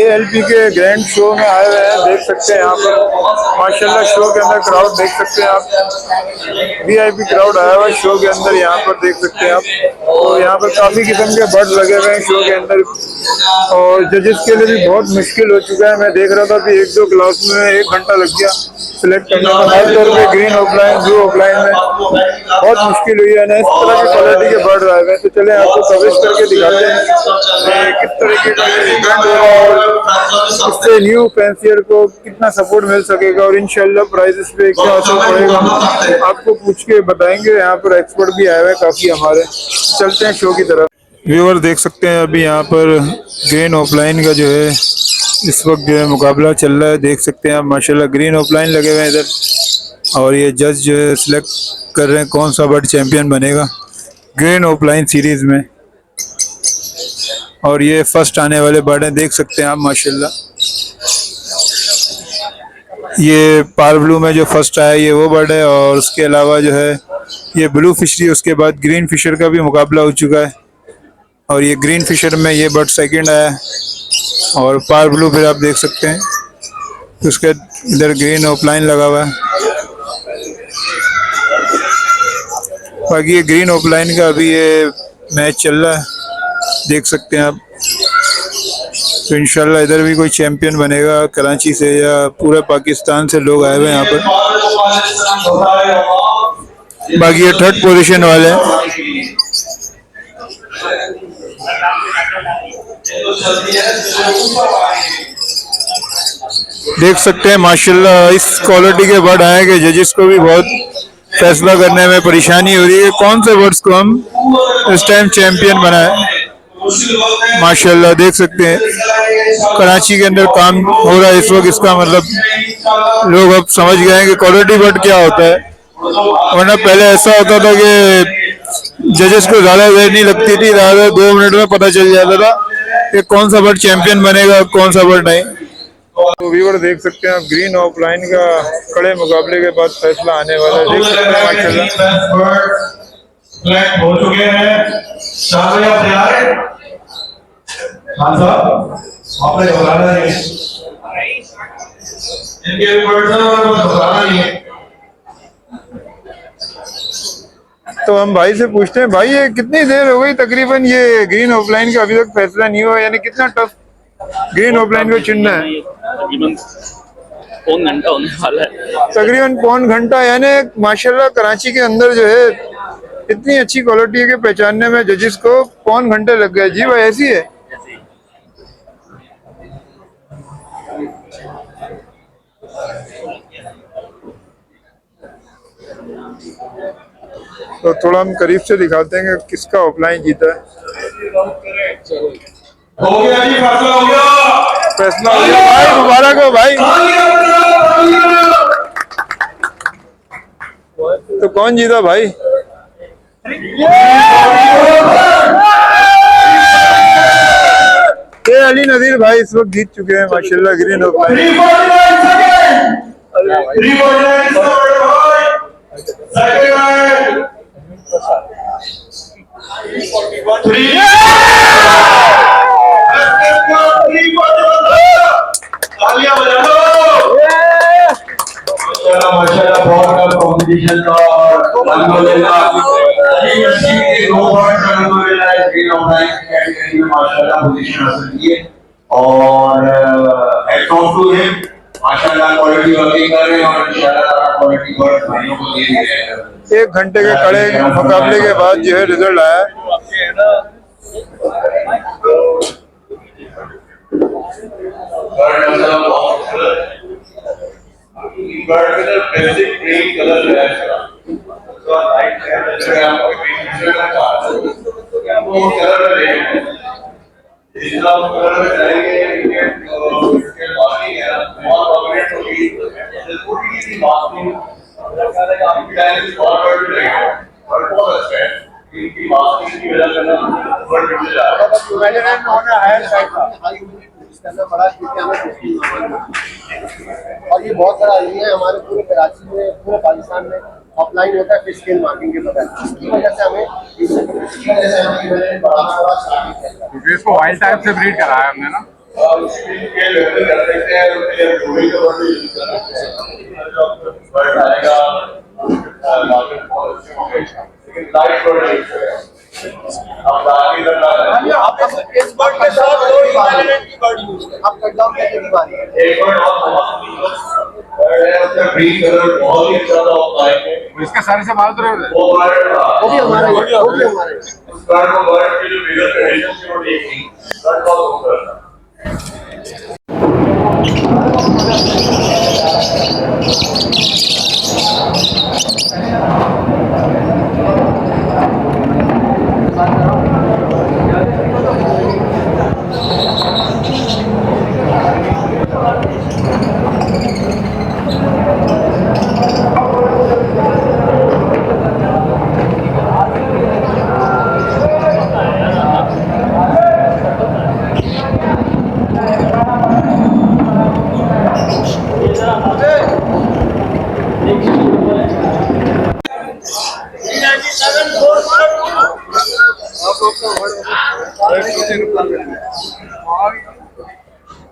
ALP के grand show में आए हुए हैं, देख सकते हैं यहाँ पर माशाल्लाह शो के अंदर क्राउड देख सकते हैं आप। VIP क्राउड आया हुआ है शो के अंदर, यहाँ पर देख सकते हैं आप। और यहाँ पर काफी किस्म के बर्ड लगे हुए हैं शो के अंदर, और जजेस के लिए भी बहुत मुश्किल हो चुका है। मैं देख रहा था कि 1-2 क्लास में 1 घंटा लग गया सिलेक्ट करने में, खासतौर पर ग्रीन ऑफलाइन ब्लू ऑफलाइन में बहुत मुश्किल हुई है ना। इस तरह की क्वालिटी के बर्ड आए हुए, तो चले आपको कवरेज करके दिखाते हैं किस तरीके का इवेंट हो रहा है और इससे न्यू फैंसियर को कितना सपोर्ट मिल सकेगा और इंशाल्लाह प्राइजेस पे क्या असर पड़ेगा आपको पूछ के बताएंगे। यहाँ पर एक्सपर्ट भी आए हुए काफी हमारे। चलते हैं शो की तरफ। व्यूअर देख सकते हैं अभी यहाँ पर ग्रीन ऑफलाइन का जो है इस वक्त जो है मुकाबला चल रहा है। देख सकते हैं आप माशाल्लाह ग्रीन ऑफलाइन लगे हुए हैं इधर, और ये जज जो है सिलेक्ट कर रहे हैं कौन सा बर्ड चैंपियन बनेगा ग्रीन ऑफलाइन सीरीज में। और ये फर्स्ट आने वाले बर्ड हैं, देख सकते हैं आप माशाल्लाह। ये पार ब्लू में जो फर्स्ट आया ये वो बर्ड है, और उसके अलावा जो है ये ब्लू फिशरी, उसके बाद ग्रीन फिशर का भी मुकाबला हो चुका है, और ये ग्रीन फिशर में ये बर्ड सेकंड आया है। और पार ब्लू फिर आप देख सकते हैं, उसके इधर ग्रीन ऑफलाइन लगा हुआ है। बाकी ये ग्रीन ऑफलाइन का अभी ये मैच चल रहा है, देख सकते हैं आप। तो इंशाल्लाह इधर भी कोई चैंपियन बनेगा कराची से या पूरे पाकिस्तान से लोग आए हुए हैं यहाँ पर। बाकी ये थर्ड पोजीशन वाले हैं। देख सकते हैं माशाल्लाह इस क्वालिटी के बर्ड आए कि जजेस को भी बहुत फैसला करने में परेशानी हो रही है कौन से बर्ड्स को हम इस टाइम चैंपियन बनाए। माशाल्लाह देख सकते हैं कराची के अंदर काम हो रहा है इस वक्त। इसका मतलब लोग अब समझ गए हैं कि क्वालिटी बर्ड क्या होता है, वरना पहले ऐसा होता था कि जजेस को ज़्यादा देर नहीं लगती थी, ज़्यादा 2 मिनट में पता चल जाता था कि कौन सा बर्ड चैंपियन बनेगा कौन सा बर्ड नहीं। तो व्यूअर देख सकते हैं आप ग्रीन ऑफलाइन का कड़े मुकाबले के बाद फैसला आने वाला है, देख सकते हैं माशाल्लाह। हो चुके हैं हाँ साहब, आपने घबराना नहीं है, इनके घबराना नहीं है। तो हम भाई से पूछते हैं, भाई ये कितनी देर हो गई तकरीबन ये ग्रीन ऑफलाइन का अभी तक फैसला नहीं हुआ, यानी कितना टफ ग्रीन ऑफलाइन को चुनना है? तकरीबन पौन घंटा होने वाला है। तकरीबन पौन घंटा, यानी माशाल्लाह कराची के अंदर जो है इतनी अच्छी क्वालिटी के पहचानने में जजेस को पौन घंटे लग गए। जी भाई ऐसी है? तो थोड़ा हम करीब से दिखाते हैं कि किसका ऑफलाइन जीता है। हो गया जी, फैसला हो गया, फैसला हो गया भाई, मुबारक हो भाई। तो कौन जीता भाई? ये अली नजीर भाई इस वक्त जीत चुके हैं माशाल्लाह ग्रीन ऑफलाइन। माशाल्लाह बहुत कॉम्पिटिशन था और अल्हम्दुलिल्लाह माशाल्लाह पोजीशन हासिल की है और हेड्स ऑफ टू हिम माशाल्लाह क्वालिटी वर्किंग कर रहे हैं और इंशाल्लाह क्वालिटी वर्क भाइयों को दे रहे हैं। 1 घंटे के कड़े मुकाबले के बाद जो है रिजल्ट आया। बर्ड का बेसिक ग्रीन कलर है तो लाइट है आपको ग्रीन कलर वो कलर है इसका कलर में जाएंगे इसके बाकी है और ऑपरेट होगी पूरी की मास्किंग आपकी डायरेक्ट फॉरवर्ड रहेगा और बहुत अच्छा है इनकी मास्किंग की वजह से ना बर्ड मिल जाएगा। तो मैंने होना हायर साइड का इसका ना बड़ा और ये बहुत सारा एरिया है हमारे पूरे कराची में पूरे पाकिस्तान में ऑफलाइन होता है फिश स्केल मार्किंग के बगैर, इसकी वजह से हमें इसको वाइल्ड टाइप से ब्रीड कराया हमने ना। के लेवल कर सकते हैं, उसके लिए डोरी का बर्ड यूज कर सकते हैं। जो बर्ड आएगा मार्केट बहुत अच्छे होंगे, लेकिन लाइट बर्ड यूज करें। अब बाकी आप इस बर्ड के साथ दो इनवेरिएंट की बर्ड यूज करें। आप कट डाउन करके दिखा रही है। एक बर्ड और बर्ड है, उसका ग्रीन कलर बहुत ही ज्यादा होता है। इसका सारे से माल तो वो बर्ड वो भी हमारा ही है, वो भी हमारा ही है। उस बर्ड को बर्ड की जो वीडियो कंडीशन थी वो ठीक थी, बर्ड बहुत खूबसूरत था।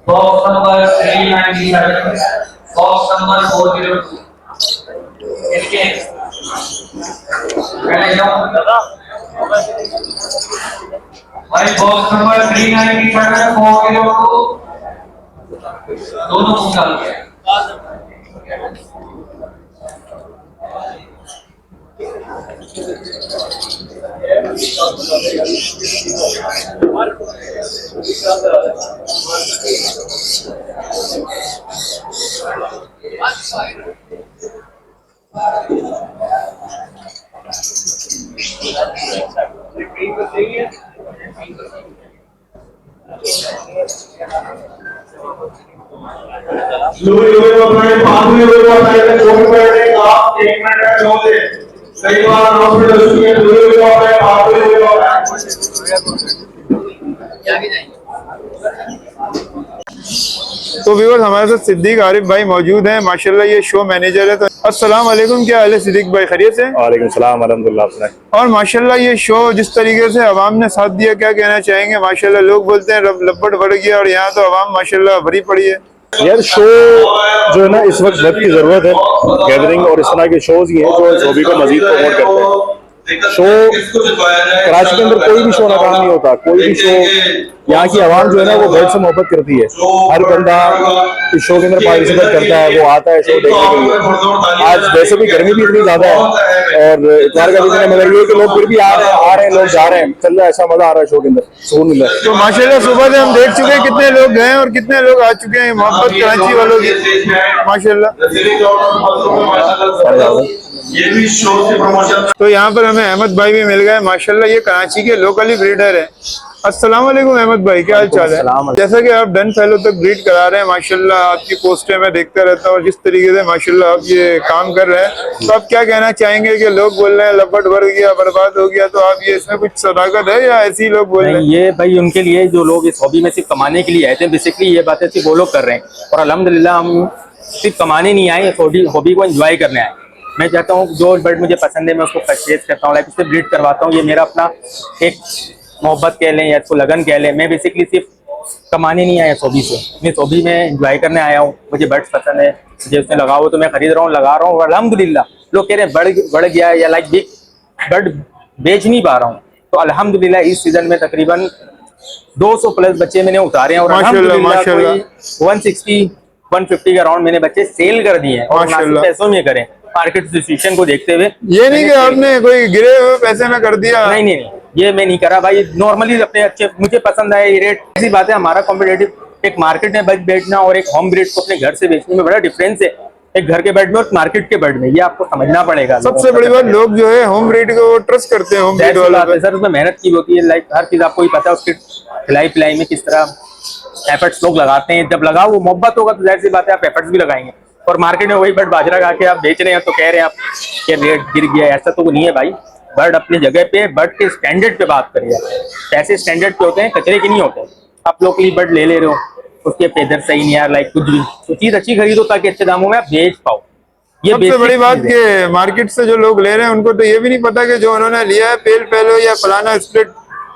Box number 397, box number 402. Escape. Ready now? भाई box number 397, 402. दोनों बुक डाल दिया। लोग अपने पास में लोग अपने कोई बैठे आप 1 मिनट में छोड़ दे। कई बार हॉस्पिटल में लोग अपने पास में लोग तो व्यूअर्स हमारे साथ सिद्दीक आरिफ भाई मौजूद हैं, माशाल्लाह ये शो मैनेजर है। तो अस्सलाम वालेकुम, क्या हाल है सिद्दीक भाई, खैरियत से? वालेकुम सलाम अल्हम्दुलिल्लाह। और माशाल्लाह ये शो जिस तरीके से अवाम ने साथ दिया, क्या कहना चाहेंगे? माशाल्लाह लोग बोलते हैं लपट बढ़ गया और यहाँ तो अवाम माशाल्लाह भरी पड़ी है। यार शो जो है ना इस वक्त वक्त की जरूरत है, गैदरिंग और इस तरह के शोज ही हैं जो इस हॉबी को मजीद प्रमोट करते हैं। शो कराची के अंदर कोई भी शो नाकाम नहीं होता, कोई भी शो, यहाँ की आवाम जो है ना वो बर्ड से मोहब्बत करती है। हर बंदा इस शो के अंदर पार्टिसिपेट करता है, वो आता है शो देखने के लिए। आज वैसे भी गर्मी भी इतनी ज्यादा है और इतवार का दिन है, मगर ये कि लोग फिर भी आ रहे हैं, लोग जा रहे हैं, चल रहा है, ऐसा मजा आ रहा है शो के अंदर, सुकून मिल रहा है। तो माशाल्लाह सुबह से हम देख चुके हैं कितने लोग गए और कितने लोग आ चुके हैं, मोहब्बत कराची वालों की माशाल्लाह। ये भी शो से प्रमोशन। तो यहाँ पर हमें अहमद भाई भी मिल गए, माशाल्लाह ये कराची के लोकली ब्रीडर है। अस्सलाम वालेकुम अहमद भाई, क्या हाल चाल है? जैसा कि आप डन फैलो तक ब्रीड करा रहे हैं, माशाल्लाह आपकी पोस्टें मैं देखता रहता हूँ और जिस तरीके से माशाल्लाह आप ये काम कर रहे हैं, तो आप क्या कहना चाहेंगे कि लोग बोल रहे हैं लपट भर गया, बर्बाद हो गया, तो आप ये इसमें कुछ सदाकत है या ऐसे ही लोग बोल रहे हैं? ये भाई उनके लिए जो लोग इस हॉबी में सिर्फ कमाने के लिए आए थे, बेसिकली ये बातें सिर्फ वो लोग कर रहे हैं और अल्हम्दुलिल्लाह हम सिर्फ कमाने नहीं आए, हॉबी को एंजॉय करने आए। मैं चाहता हूँ जो बर्ड मुझे पसंद है मैं उसको परचेज करता हूँ, लाइक उससे ब्रीड करवाता हूँ। ये मेरा अपना एक मोहब्बत कह लें या इसको लगन कह लें। मैं बेसिकली सिर्फ कमाने नहीं आया इस हॉबी से, मैं इस हॉबी में एंजॉय करने आया हूँ। मुझे बर्ड्स पसंद है, मुझे उसमें लगाओ तो मैं खरीद रहा हूँ, लगा रहा हूँ और अल्हम्दुलिल्लाह लोग कह रहे हैं बढ़ गया या लाइक बिग बर्ड बेच नहीं पा रहा हूँ, तो अल्हम्दुलिल्लाह इस सीजन में तकरीबन 200 प्लस बच्चे मैंने उतारे हैं और अल्हम्दुलिल्लाह कोई 160-150 के अराउंड मैंने बच्चे सेल कर दिए हैं और मुनासिब पैसों में करें मार्केट सिचुएशन को देखते हुए। ये नहीं कि आपने कोई गिरे हुए पैसे में कर दिया? नहीं, ये मैं नहीं करा भाई, नॉर्मली अपने अच्छे मुझे पसंद आए ये रेट। ऐसी बात है, हमारा कॉम्पिटेटिव एक मार्केट में बर्ड बेचना और एक होम ब्रीड को अपने घर से बेचने में बड़ा डिफरेंस है, एक घर के बेड में और मार्केट के बेड में, ये आपको समझना पड़ेगा। सबसे बड़ी बात, लोग जो है होम ब्रीड को ट्रस्ट करते हैं, होम ब्रीड वाला पे। सर उसमें मेहनत की होती है, लाइक हर चीज आपको ही पता है, उसकी खिलाई पिलाई में किस तरह एफर्ट्स लोग लगाते हैं। जब लगाओ वो मोहब्बत होगा तो जाहिर सी बात है आप एफर्ट्स भी लगाएंगे। और मार्केट में वही बर्ड बाजरा खा के आप बेच रहे हैं तो कह रहे हैं आप कि रेट गिर गया, ऐसा तो नहीं है भाई। बर्ड अपनी जगह पे, बर्ड के स्टैंडर्ड पे बात करिए, पैसे स्टैंडर्ड पे होते हैं, कचरे के नहीं होते। आप लोग बर्ड ले रहे हो, उसके फेदर सही नहीं यार, लाइक कुछ भी, तो चीज अच्छी खरीदो ताकि अच्छे दामों में आप बेच पाओ। ये सबसे बड़ी बात कि मार्केट से जो लोग ले रहे हैं उनको तो ये भी नहीं पता कि जो उन्होंने लिया है पेल पेलो या फलाना स्प्लिट,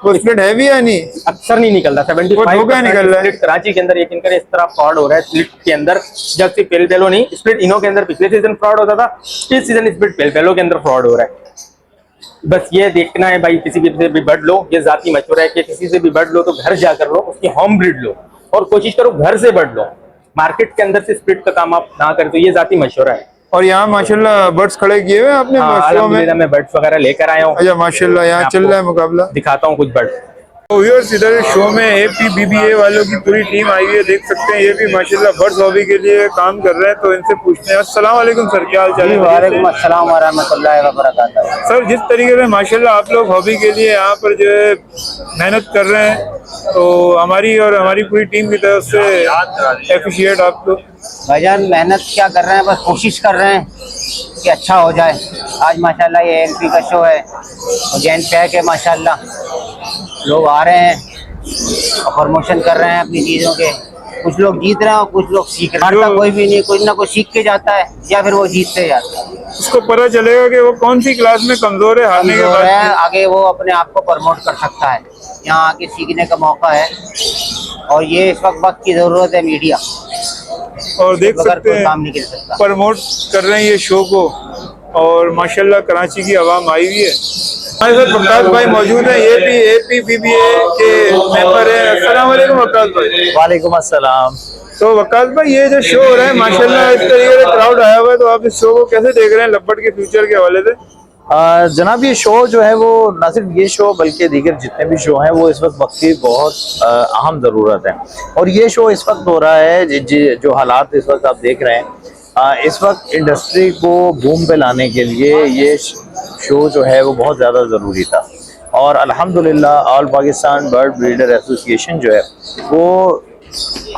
वो स्प्लिट है भी या नहीं? अक्सर नहीं निकलता। 75% धोखा निकल रहा है। स्प्लिट कराची के अंदर, लेकिन इस तरह फ्रॉड हो रहा है स्प्लिट के अंदर। जब से पेलो नहीं, स्प्लिट इनो के अंदर पिछले सीजन फ्रॉड होता था, इस सीजन स्प्लिट पेलो के अंदर फ्रॉड हो रहा है। बस ये देखना है भाई, किसी से भी बर्ड लो, ये जाती मशवरा है कि किसी से भी बर्ड लो तो घर जाकर लो, उसकी होम ब्रीड लो और कोशिश करो घर से बर्ड लो। मार्केट के अंदर से स्प्लिट का काम आप ना करें, तो ये जाती मशवरा है। और यहाँ माशाल्लाह बर्ड्स खड़े किए हुए हैं आपने हाँ, शो में? अल्हम्दुलिल्लाह मैं बर्ड्स वगैरह लेकर आया हूँ। अच्छा माशाल्लाह, यहाँ चल रहा है मुकाबला। दिखाता हूँ कुछ बर्ड। तो व्यूअर्स, इधर शो में APBBA वालों की पूरी टीम आई हुई है, देख सकते हैं। ये भी माशाल्लाह बर्ड्स हॉबी के लिए काम कर रहे हैं, तो इनसे पूछते हैं। अस्सलाम वालेकुम सर, क्या हाल चाल है? वालेकुम अस्सलाम व रहमतुल्लाहि व बरकातहू। सर, जिस तरीके से माशाल्लाह आप लोग हॉबी के लिए यहाँ पर जो है मेहनत कर रहे हैं, तो हमारी और हमारी पूरी टीम की तरफ से एप्रिशिएट आप लोग। भाईजान मेहनत क्या कर रहे हैं, बस कोशिश कर रहे हैं कि अच्छा हो जाए। आज माशाल्लाह ये ALP का शो है, जैन पैक है माशाल्लाह, लोग आ रहे हैं और प्रमोशन कर रहे हैं अपनी चीज़ों के। कुछ लोग जीत रहे हैं और कुछ लोग सीख रहे हैं। हारता कोई भी नहीं, कुछ ना कुछ सीख के जाता है या फिर वो जीतते जाता है। उसको पता चलेगा कि वो कौन सी क्लास में कमजोर है, हारने के कमजोर बाद। है, आगे वो अपने आप को प्रमोट कर सकता है। यहाँ आके सीखने का मौका है और ये इस वक्त की ज़रूरत है मीडिया। और देख सकते कोई काम हैं नहीं कर सकता। प्रमोट कर रहे हैं ये शो को, और माशाल्लाह कराची की आवाम आई हुई है। हमारे साथ वकास भाई मौजूद हैं, ये भी APBBA के मेंबर हैं। अस्सलाम वालेकुम वकास भाई। वालेकुम अस्सलाम। तो वकास भाई, ये जो शो हो रहा है माशाल्लाह इस तरीके से क्राउड आया हुआ है, तो आप इस शो को कैसे देख रहे हैं लब्बड़ के फ्यूचर के हवाले से? जनाब, ये शो जो है वो न सिर्फ ये शो बल्कि दीगर जितने भी शो हैं वो इस वक्त की बहुत अहम ज़रूरत है। और ये शो इस वक्त हो रहा है, जो हालात इस वक्त आप देख रहे हैं, इस वक्त इंडस्ट्री को बूम पे लाने के लिए ये शो जो है वो बहुत ज़्यादा ज़रूरी था। और अल्हम्दुलिल्लाह all Pakistan bird breeder association जो है वो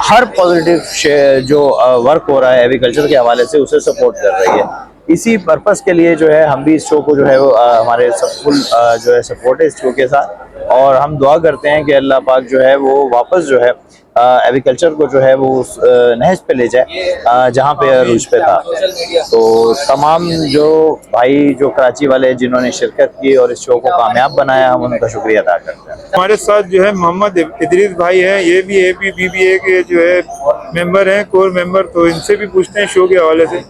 हर पॉजिटिव जो वर्क हो रहा है एग्रीकल्चर के हवाले से उसे सपोर्ट कर रही है। इसी पर्पस के लिए जो है हम भी इस शो को जो है वो हमारे सब फुल जो है सपोर्ट है इस शो के साथ। और हम दुआ करते हैं कि अल्लाह पाक जो है वो वापस जो है एग्रीकल्चर को जो है वो उस नहज पे ले जाए जहाँ पे अरूज पे था। तो तमाम जो भाई जो कराची वाले जिन्होंने शिरकत की और इस शो को कामयाब बनाया, हम उनका शुक्रिया अदा करते हैं। हमारे साथ जो है मोहम्मद इदरीस भाई हैं, ये भी APBBA के जो है मेंबर हैं, कोर मेंबर। तो इनसे भी पूछते हैं शो के हवाले से।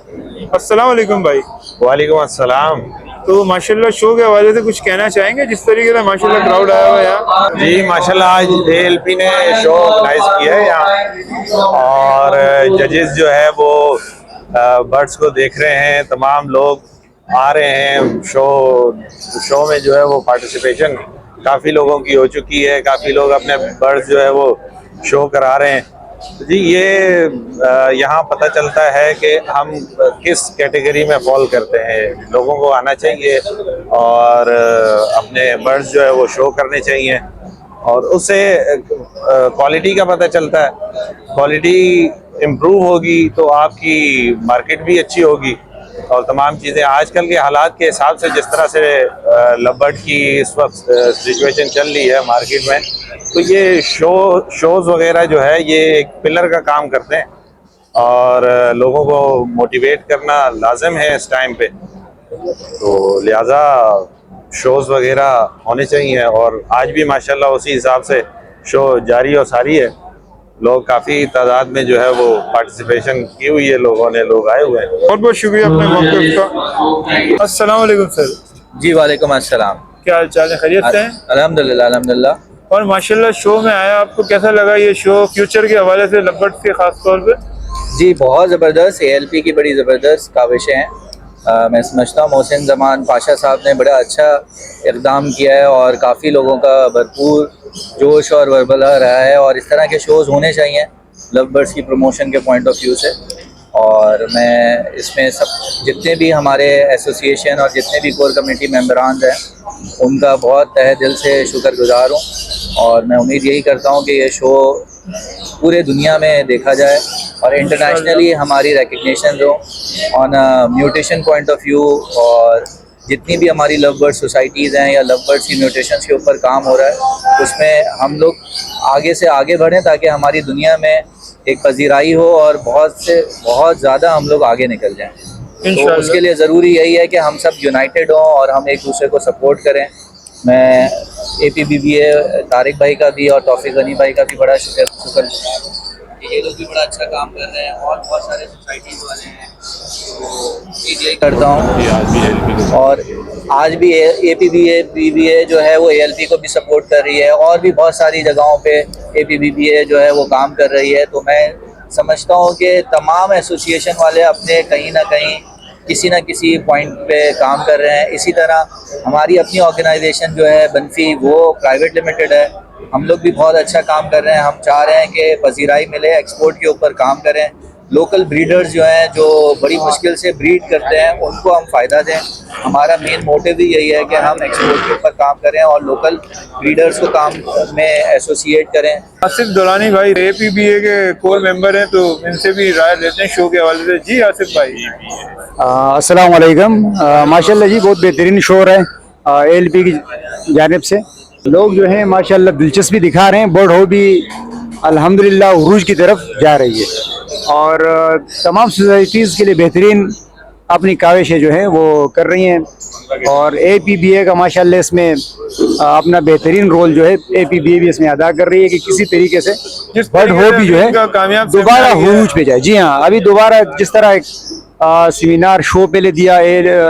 अस्सलाम वालेकुम भाई। वालेकुम अस्सलाम। तो माशाल्लाह शो के हवाले से कुछ कहना चाहेंगे, जिस तरीके से माशाल्लाह क्राउड आया हुआ है यहाँ? जी माशाल्लाह, आज ALP ने शो ऑर्गेनाइज किया है यहाँ, और जजेस जो है वो बर्ड्स को देख रहे हैं। तमाम लोग आ रहे हैं शो में जो है वो पार्टिसिपेशन काफ़ी लोगों की हो चुकी है। काफ़ी लोग अपने बर्ड्स जो है वो शो करा रहे हैं। जी, ये यहाँ पता चलता है कि हम किस कैटेगरी में फॉल करते हैं। लोगों को आना चाहिए और अपने बर्ड्स जो है वो शो करने चाहिए, और उससे क्वालिटी का पता चलता है। क्वालिटी इम्प्रूव होगी तो आपकी मार्केट भी अच्छी होगी, और तमाम चीज़ें आजकल के हालात के हिसाब से जिस तरह से लबर्ड की इस वक्त सिचुएशन चल रही है मार्केट में, तो ये शोज़ वगैरह जो है ये एक पिलर का काम करते हैं, और लोगों को मोटिवेट करना लाजिम है इस टाइम पे। तो लिहाजा शोज़ वगैरह होने चाहिए, और आज भी माशाल्लाह उसी हिसाब से शो जारी और सारी है। लोग काफ़ी तादाद में जो है वो पार्टिसिपेशन की हुई है, लोग आए हुए हैं। बहुत बहुत शुक्रिया अपने मौके का। अस्सलाम वालेकुम सर। जी वालेकुम अस्सलाम। क्या हाल चाल है, खैरियत से हैं? अल्हम्दुलिल्लाह अल्हम्दुलिल्लाह। और माशाल्लाह शो में आया, आपको कैसा लगा ये शो फ्यूचर के हवाले से लबर्ड के खास तौर पे? जी बहुत ज़बरदस्त, ALP की बड़ी ज़बरदस्त काविशें हैं। मैं समझता हूँ मोहसिन ज़मान पाशा साहब ने बड़ा अच्छा इक़दाम किया है, और काफ़ी लोगों का भरपूर जोश और वरबला रहा है, और इस तरह के शोज़ होने चाहिए लव बर्ड्स की प्रमोशन के पॉइंट ऑफ व्यू से। और मैं इसमें सब जितने भी हमारे एसोसिएशन और जितने भी कोर कमेटी मेंबरान हैं उनका बहुत तहे दिल से शुक्रगुजार हूँ, और मैं उम्मीद यही करता हूँ कि ये शो पूरे दुनिया में देखा जाए और इंटरनेशनली हमारी रिकग्निशन हो on mutation point of view. और जितनी भी हमारी लव बर्ड सोसाइटीज़ हैं या लव बर्ड्स की म्यूटेशंस के ऊपर काम हो रहा है, उसमें हम लोग आगे से आगे बढ़ें ताकि हमारी दुनिया में एक पजीराई हो और बहुत ज़्यादा हम लोग आगे निकल जाएं। तो उसके लिए ज़रूरी यही है कि हम सब यूनाइटेड हों और हम एक दूसरे को सपोर्ट करें मैं APBBA तारिक भाई का भी और तौफीक गनी भाई का भी बड़ा शुक्र, ये लोग भी बड़ा अच्छा काम कर रहे हैं और बहुत सारे सोसाइटीज वाले हैं तो यही करता हूँ। और आज भी APBBA जो है वो ALP को भी सपोर्ट कर रही है और भी बहुत सारी जगहों पे APBBA जो है वो काम कर रही है। तो मैं समझता हूँ कि तमाम एसोसिएशन वाले अपने कहीं ना कहीं किसी न किसी पॉइंट पे काम कर रहे हैं। इसी तरह हमारी अपनी ऑर्गेनाइजेशन जो है बनफी, वो प्राइवेट लिमिटेड है, हम लोग भी बहुत अच्छा काम कर रहे हैं। हम चाह रहे हैं कि पजीराई मिले, एक्सपोर्ट के ऊपर काम करें। लोकल ब्रीडर्स जो हैं जो बड़ी मुश्किल से ब्रीड करते हैं उनको हम फ़ायदा दें। हमारा मेन मोटिव भी यही है कि हम एक्सपोर्ट के ऊपर काम करें और लोकल ब्रीडर्स को काम में एसोसिएट करें। आसिफ दुलानी भाई APBA के कोर मेंबर हैं, तो इनसे भी राय लेते हैं शो के हवाले से। जी आसिफ भाई। अस्सलाम वालेकुम। माशाल्लाह जी बहुत बेहतरीन शो है ALP की जानिब से। लोग जो हैं माशाल्लाह दिलचस्पी दिखा रहे हैं। बर्ड हॉबी अल्हम्दुलिल्लाह उरूज की तरफ जा रही है और तमाम सोसाइटीज़ के लिए बेहतरीन अपनी काविशें जो हैं वो कर रही हैं और APBA का माशाल्लाह इसमें अपना बेहतरीन रोल जो है APBA भी इसमें अदा कर रही है कि किसी तरीके से बर्ड हॉबी जो है दोबारा उरूज पे जाए। जी हाँ, अभी दोबारा जिस तरह एक सेमिनार शो पहले दिया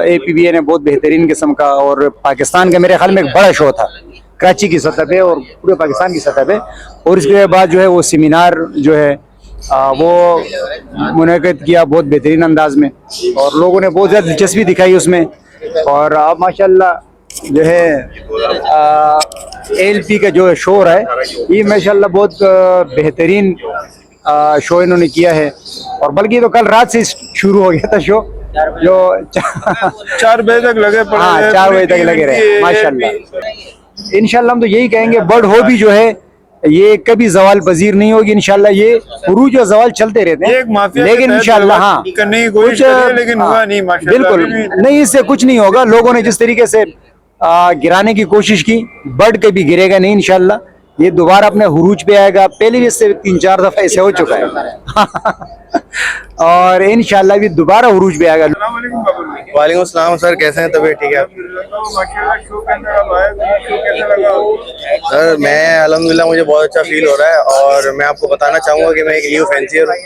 APBA ने बहुत बेहतरीन किस्म का, और पाकिस्तान का मेरे ख्याल में एक बड़ा शो था कराची की सतह पे और पूरे पाकिस्तान की सतह पे, और इसके बाद जो है वो सेमिनार जो है वो मुनक़िद किया बहुत बेहतरीन अंदाज में और लोगों ने बहुत ज़्यादा दिलचस्पी दिखाई उसमें। और अब माशाल्लाह जो है ALP का जो शो है ये माशाल्लाह बहुत बेहतरीन शो इन्होंने किया है। और बल्कि तो कल रात से शुरू हो गया था शो जो 4 बजे तक लगे पड़े। हाँ, 4 बजे तक लगे रहे माशाल्लाह। इंशाल्लाह हम तो यही कहेंगे बर्ड हॉबी जो है ये कभी जवाल पजीर नहीं होगी। इंशाल्लाह ये उरूज और जवाल चलते रहते हैं, लेकिन इंशाल्लाह हाँ करने की कोशिश करी लेकिन हुआ नहीं माशाल्लाह। बिल्कुल नहीं, इससे कुछ नहीं होगा। लोगों ने जिस तरीके से गिराने की कोशिश की, बर्ड कभी गिरेगा नहीं इंशाल्लाह। ये दोबारा अपने हुरूज पे आएगा। पहले भी इससे 3-4 दफा ऐसे हो चुका है और इंशाल्लाह भी दोबारा हुरूज पे आएगा। वालेकुम अस्सलाम सर, कैसे हैं? तबीयत ठीक है सर? मैं अल्हम्दुलिल्लाह मुझे बहुत अच्छा फील हो रहा है और मैं आपको बताना चाहूँगा कि मैं एक न्यू फैंसियर हूँ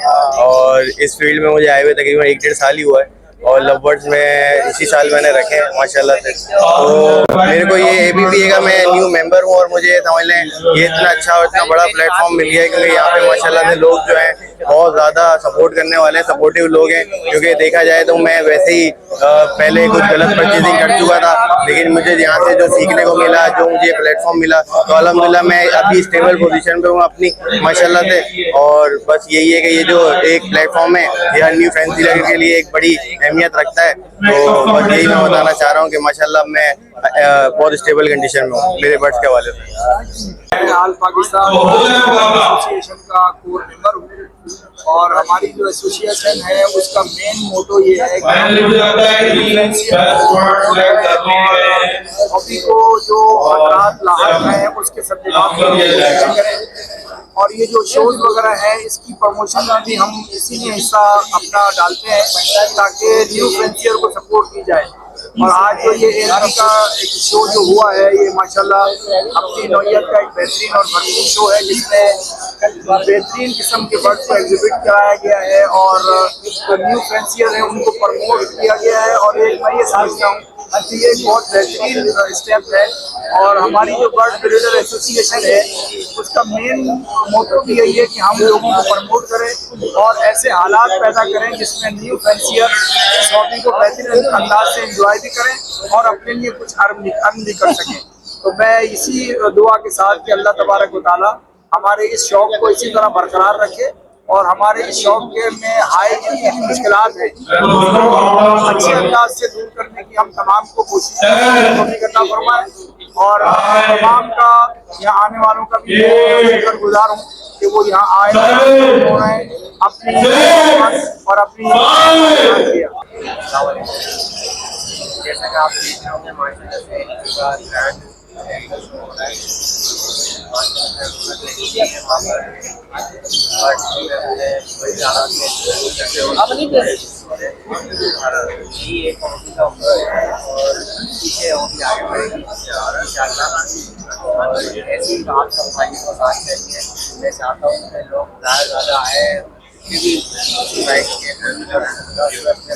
और इस फील्ड में मुझे आए हुए तकरीबन 1-1.5 साल ही हुआ है और लवबर्ड्स में इसी साल मैंने रखे हैं माशाल्लाह से। तो मेरे को ये APBA का मैं न्यू मेंबर हूँ और मुझे समझ लें ये इतना अच्छा और इतना बड़ा प्लेटफॉर्म मिल गया है क्योंकि यहाँ पे माशाल्लाह से लोग जो हैं बहुत ज़्यादा सपोर्ट करने वाले हैं, सपोर्टिव लोग हैं। क्योंकि देखा जाए तो मैं वैसे ही पहले कुछ गलत परचेजिंग कर चुका था, लेकिन मुझे यहाँ से जो सीखने को मिला, जो मुझे प्लेटफॉर्म मिला, तो अल्हम्दुलिल्लाह मैं अभी स्टेबल पोजीशन पे हूँ अपनी माशाल्लाह से। और बस यही है कि ये जो एक प्लेटफॉर्म है ये हर न्यू फैंसी के लिए एक बड़ी अहमियत रखता है। तो बस यही मैं बताना चाह रहा हूँ कि माशाल्लाह मैं बहुत स्टेबल कंडीशन में हूँ मेरे बर्ड्स के हवाले से। ऑल पाकिस्तान एसोसिएशन का कोर मेंबर हूँ और हमारी जो एसोसिएशन है उसका मेन मोटो ये है कि हॉबी को जो हजरात लाहक हैं उसके सर्टिफिकेट करें। और ये जो शोज वगैरह है इसकी प्रमोशन में भी हम इसीलिए हिस्सा अपना डालते हैं ताकि न्यू फेंसियर को सपोर्ट की जाए। और आज जो ये ALP का एक शो जो हुआ है ये माशाल्लाह अपनी नौयत का एक बेहतरीन और भरपूर शो है जिसमें बेहतरीन किस्म के बर्ड्स को एग्जिबिट कराया गया है और जो न्यू फेंसियर हैं उनको प्रमोट किया गया है। और एक मैं ये समझता हूँ कि ये एक बहुत बेहतरीन स्टेप है और हमारी जो बर्ड ब्रीडर एसोसिएशन है उसका मेन मोटो भी यही है कि हम लोगों को प्रमोट करें और ऐसे हालात पैदा करें जिसमें न्यू फेंसियर इस हॉबी को बेहतरीन अंदाज से एंजॉय भी करें और अपने लिए कुछ अर्न भी कर सकें। तो मैं इसी दुआ के साथ कि अल्लाह तबारक व तआला हमारे इस शौक को इसी तरह बरकरार रखे और हमारे इस शौक के में हाई जितनी मुश्किलात है उसको अच्छे अंदाज से दूर करने की हम तमाम को कोशिश करना फरमाए। और तमाम का यहाँ आने वालों का भी शुक्रगुजार हूँ कि वो यहाँ आए उन्होंने अपनी और अपनी जैसा कि आप देख रहे होंगे माशाल्लाह से इंशाल्लाह। और ऐसी साफ सफाई को साथ चाहिए। मैं चाहता हूँ कि लोग ज़्यादा आए, क्योंकि अपने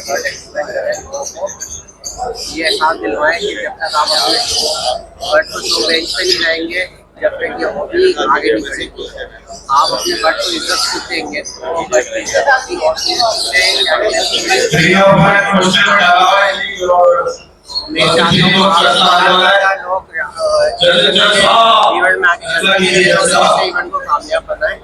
बर्ड एक्सप्लेन करें लोगों को, ये एहसास दिलवाएं कि जब तक आप अपने बर्ड को शो बेंच पे नहीं रहेंगे, जब तक ये हॉबी आगे नहीं बढ़ेगी। आप अपने बर्ड को इज्जत खुद देंगे तो बर्ड की इज्जत आपकी और मैं चाहता हूँ लोग इवेंट में आगे इवेंट को कामयाब बनाएं।